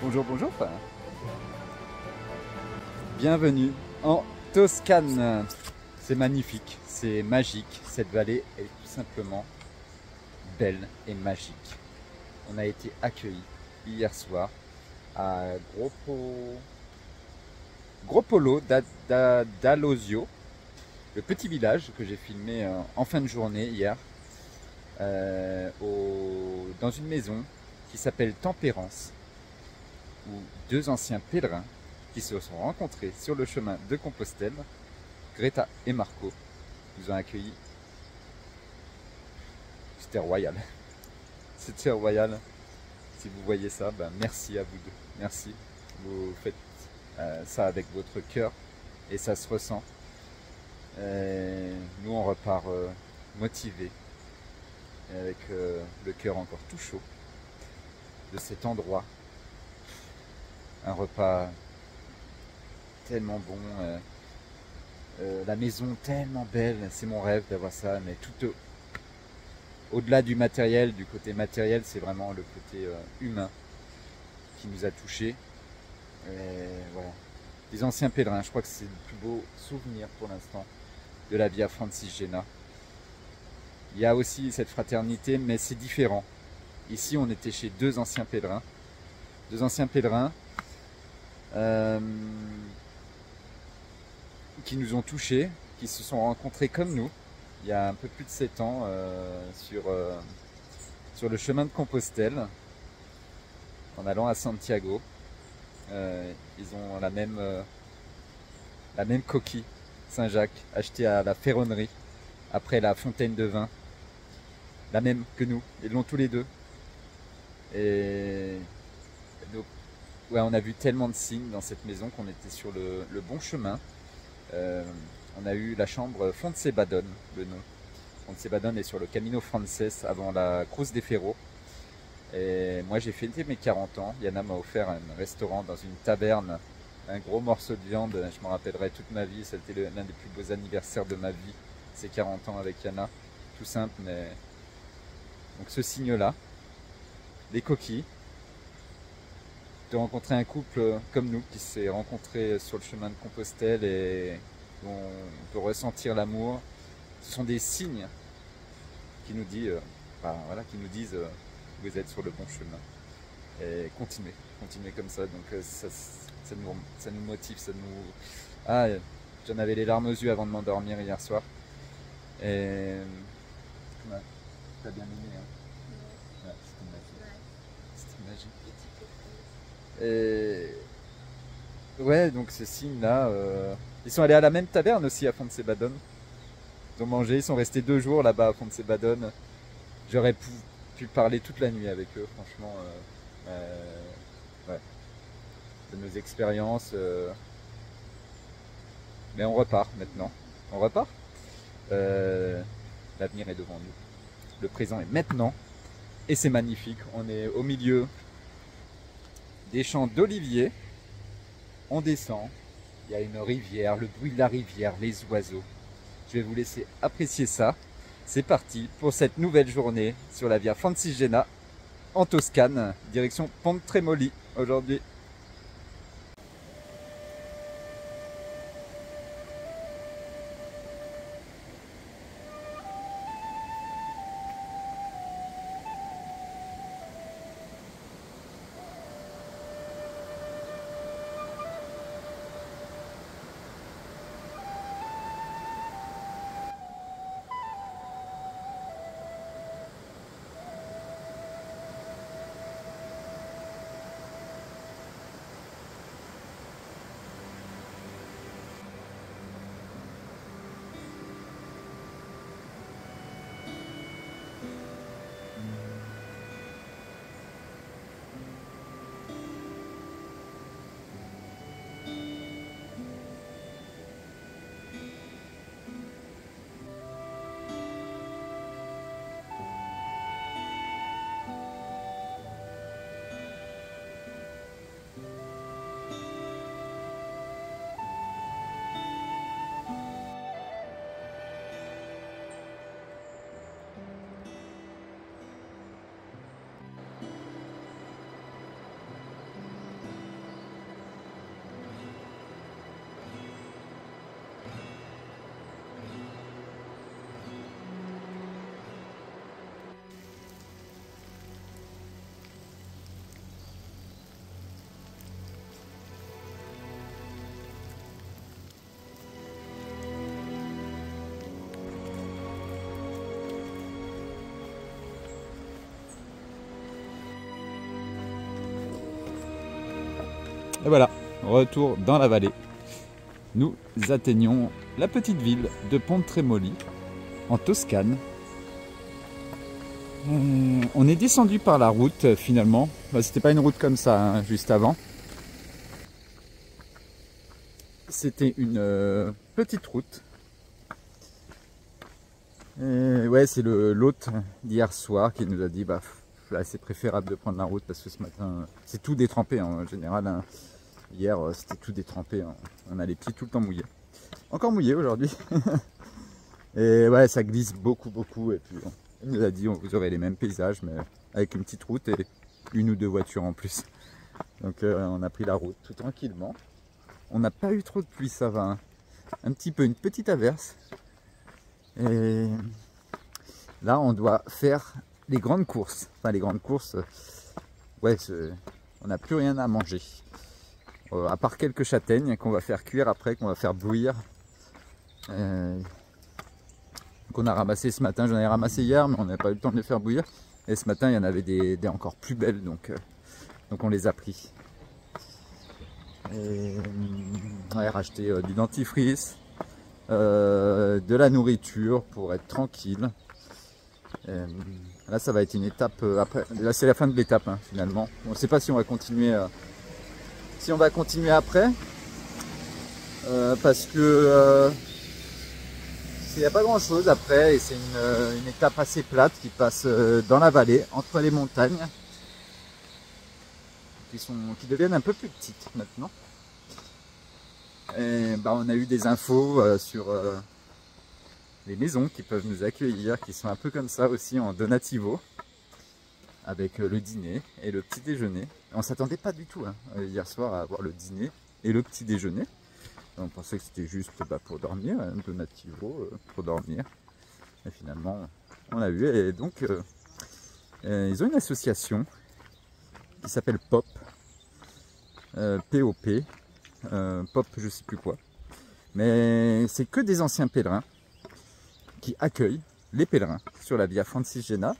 Bonjour, bonjour. Bienvenue en Toscane. C'est magnifique, c'est magique. Cette vallée est tout simplement belle et magique. On a été accueillis hier soir à Gropolo d'Alosio, le petit village que j'ai filmé en fin de journée hier, dans une maison qui s'appelle Tempérance, où deux anciens pèlerins qui se sont rencontrés sur le chemin de Compostelle, Greta et Marco, nous ont accueillis. C'était royal. C'était royal. Si vous voyez ça, ben merci à vous deux. Merci. Vous faites ça avec votre cœur et ça se ressent. Nous, on repart motivés, avec le cœur encore tout chaud de cet endroit. Un repas tellement bon, la maison tellement belle, c'est mon rêve d'avoir ça, mais tout au-delà du matériel, du côté matériel, c'est vraiment le côté humain qui nous a touchés. Voilà. Les anciens pèlerins, je crois que c'est le plus beau souvenir pour l'instant de la Via Francigena. Il y a aussi cette fraternité, mais c'est différent. Ici, on était chez deux anciens pèlerins. Deux anciens pèlerins qui nous ont touchés, qui se sont rencontrés comme nous, il y a un peu plus de 7 ans, sur le chemin de Compostelle, en allant à Santiago. Ils ont la même coquille Saint-Jacques, achetée à la ferronnerie, après la fontaine de vin. La même que nous, ils l'ont tous les deux. Et donc, ouais, on a vu tellement de signes dans cette maison qu'on était sur le bon chemin. On a eu la chambre Fontsebadone, le nom. Fontsebadone est sur le Camino Frances avant la Cruz de Ferro. Et moi j'ai fêté mes 40 ans. Yana m'a offert un restaurant dans une taverne, un gros morceau de viande. Je m'en rappellerai toute ma vie. C'était l'un des plus beaux anniversaires de ma vie. C'est 40 ans avec Yana. Tout simple, mais. Donc ce signe-là, des coquilles, de rencontrer un couple comme nous qui s'est rencontré sur le chemin de Compostelle et dont on peut ressentir l'amour. Ce sont des signes qui nous disent, qui nous disent vous êtes sur le bon chemin. Et continuez comme ça. Donc ça nous motive, ça nous. Ah, j'en avais les larmes aux yeux avant de m'endormir hier soir. Et ouais, t'as bien aimé, hein? Ouais, c'était magique. C'était magique. Et ouais, donc ce signe-là, ils sont allés à la même taverne aussi à Fontsebadone. Ils ont mangé, ils sont restés 2 jours là-bas à Fontsebadone. J'aurais pu parler toute la nuit avec eux, franchement. Ouais, de nos expériences. Mais on repart maintenant. On repart. L'avenir est devant nous. Le présent est maintenant. Et c'est magnifique. On est au milieu des champs d'oliviers. On descend. Il y a une rivière, le bruit de la rivière, les oiseaux. Je vais vous laisser apprécier ça. C'est parti pour cette nouvelle journée sur la Via Francigena en Toscane, direction Pontremoli aujourd'hui. Et voilà, retour dans la vallée. Nous atteignons la petite ville de Pontremoli, en Toscane. On est descendu par la route finalement. C'était pas une route comme ça hein, juste avant. C'était une petite route. Et ouais, c'est l'hôte d'hier soir qui nous a dit bah là c'est préférable de prendre la route parce que ce matin c'est tout détrempé hein, en général. Hein. Hier c'était tout détrempé, hein. On a les pieds tout le temps mouillés. Encore mouillés aujourd'hui. Et ouais, ça glisse beaucoup et puis il nous a dit vous aurez les mêmes paysages mais avec une petite route et une ou deux voitures en plus. Donc on a pris la route tout tranquillement. On n'a pas eu trop de pluie, ça va. Hein. Un petit peu, une petite averse. Et là on doit faire les grandes courses. Enfin les grandes courses, ouais, on n'a plus rien à manger. À part quelques châtaignes qu'on va faire cuire après, qu'on va faire bouillir. Qu'on a ramassé ce matin, j'en ai ramassé hier mais on n'a pas eu le temps de les faire bouillir. Et ce matin il y en avait des encore plus belles donc on les a pris. Et on va racheter du dentifrice, de la nourriture pour être tranquille. Là ça va être une étape après. Là c'est la fin de l'étape hein, finalement. On ne sait pas si on va continuer après parce que il n'y a pas grand chose après et c'est une étape assez plate qui passe dans la vallée entre les montagnes qui deviennent un peu plus petites maintenant. Et bah, on a eu des infos sur les maisons qui peuvent nous accueillir, qui sont un peu comme ça aussi en donativo, avec le dîner et le petit déjeuner. On s'attendait pas du tout hein, hier soir à avoir le dîner et le petit déjeuner. On pensait que c'était juste bah, pour dormir, un donativo pour dormir. Et finalement, on l'a eu. Et donc, ils ont une association qui s'appelle POP. POP. Pop, je sais plus quoi. Mais c'est que des anciens pèlerins qui accueillent les pèlerins sur la Via Francigena.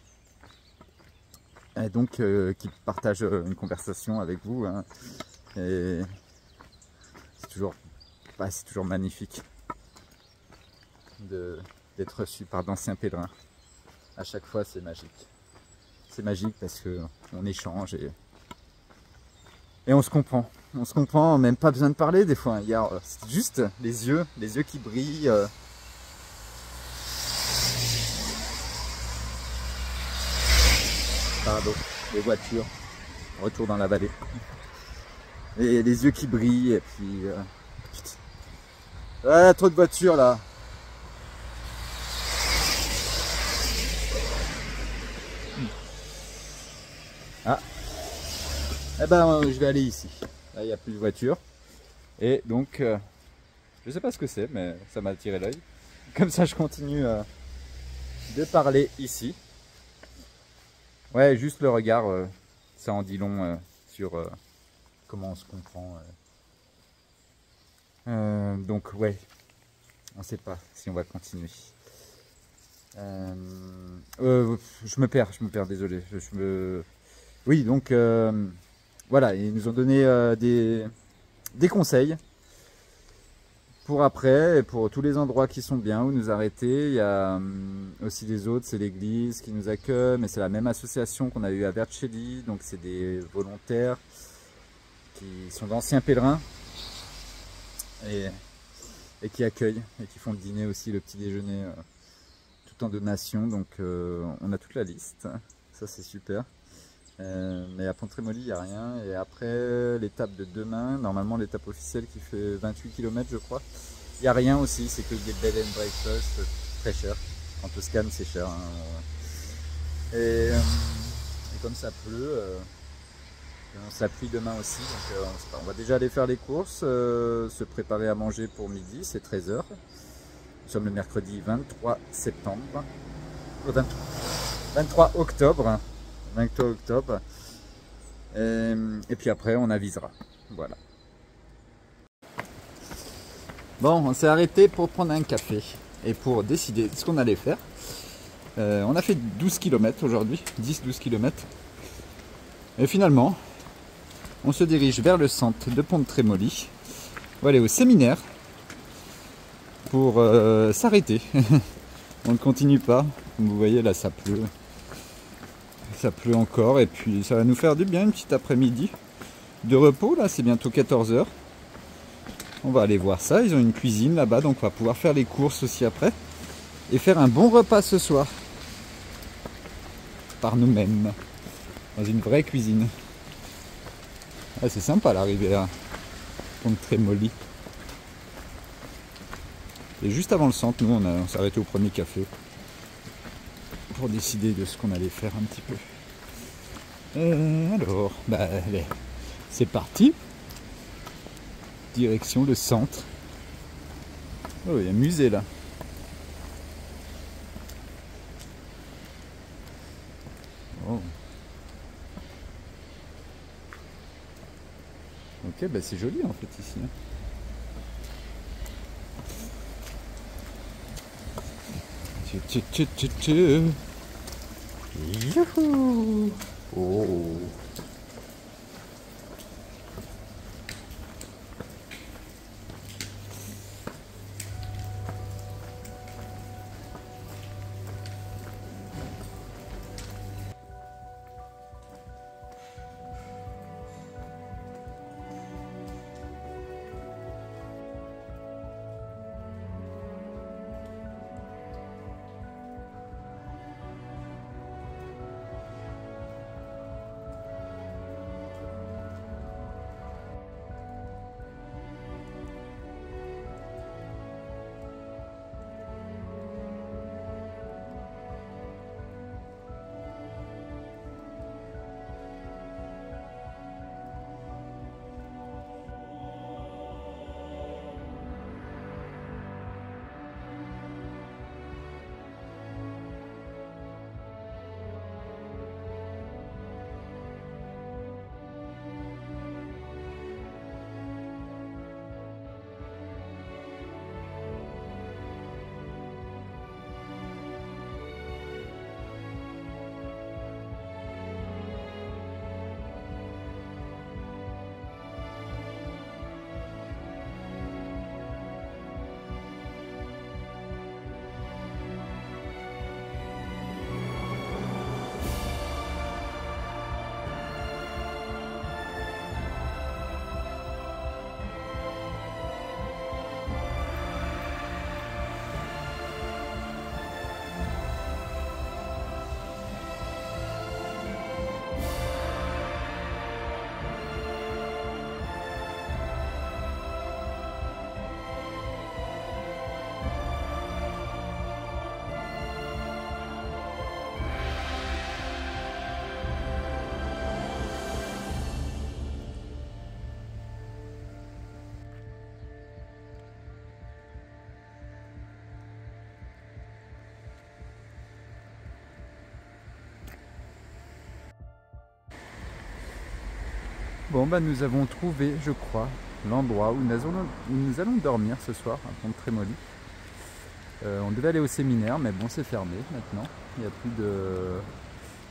Et donc, qui partagent une conversation avec vous. Hein. Et c'est toujours magnifique d'être reçu par d'anciens pèlerins. À chaque fois, c'est magique. C'est magique parce qu'on échange et on se comprend. On se comprend, même pas besoin de parler des fois. Hier, c'est juste les yeux qui brillent. Pardon, les voitures. Retour dans la vallée. Et les yeux qui brillent et puis... putain. Ah, trop de voitures là. Ah. Eh ben, je vais aller ici. Là, il n'y a plus de voitures. Et donc, je sais pas ce que c'est, mais ça m'a attiré l'œil. Comme ça, je continue de parler ici. Ouais, juste le regard, ça en dit long sur comment on se comprend. Donc, ouais, on ne sait pas si on va continuer. Je me perds, désolé. Oui, donc... voilà, ils nous ont donné des conseils pour après, et pour tous les endroits qui sont bien, où nous arrêter. Il y a aussi des autres, c'est l'église qui nous accueille, mais c'est la même association qu'on a eu à Vercelli, donc c'est des volontaires qui sont d'anciens pèlerins et qui accueillent, et qui font le dîner aussi, le petit déjeuner, tout en donation, donc on a toute la liste, ça c'est super. Mais à Pontremoli il n'y a rien, et après l'étape de demain, normalement l'étape officielle qui fait 28 km je crois, il n'y a rien aussi, c'est que des bed and breakfast très cher. En Toscane c'est cher hein. Et comme ça pleut, ça pluie demain aussi, donc on va déjà aller faire les courses, se préparer à manger pour midi, c'est 13 h. Nous sommes le mercredi 23 septembre, 23 octobre. 23 octobre. Et puis après, on avisera. Voilà. Bon, on s'est arrêté pour prendre un café et pour décider de ce qu'on allait faire. On a fait 12 km aujourd'hui, 10-12 km. Et finalement, on se dirige vers le centre de Pont-de-Trémoly. On va aller au séminaire pour s'arrêter. On ne continue pas. Comme vous voyez, là, ça pleut. Ça pleut encore et puis ça va nous faire du bien une petite après-midi de repos. Là, c'est bientôt 14 h. On va aller voir ça. Ils ont une cuisine là-bas, donc on va pouvoir faire les courses aussi après et faire un bon repas ce soir par nous-mêmes dans une vraie cuisine. Ah, c'est sympa l'arrivée à Pont-de-Trémoly. Et juste avant le centre, nous on s'est arrêté au premier café pour décider de ce qu'on allait faire un petit peu. Alors, allez, c'est parti. Direction le centre. Oh, il y a un musée là. Oh. Ok, c'est joli en fait ici. Youhou. Oh. Bon, nous avons trouvé, je crois, l'endroit où nous allons dormir ce soir à Pont-de-Trémoly. On devait aller au séminaire, mais bon, c'est fermé maintenant. Il n'y a plus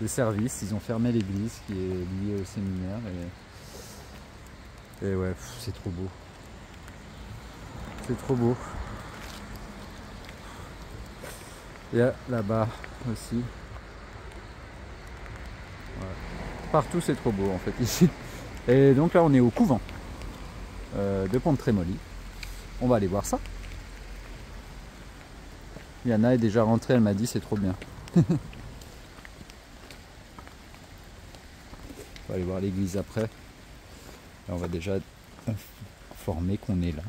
de service. Ils ont fermé l'église qui est liée au séminaire. Et ouais, c'est trop beau. C'est trop beau. Il y a là-bas aussi. Ouais. Partout, c'est trop beau en fait ici. Et donc là on est au couvent de Pont-de-Trémoly. On va aller voir ça. Yana est déjà rentrée, elle m'a dit c'est trop bien. On va aller voir l'église après. Et on va déjà informer qu'on est là.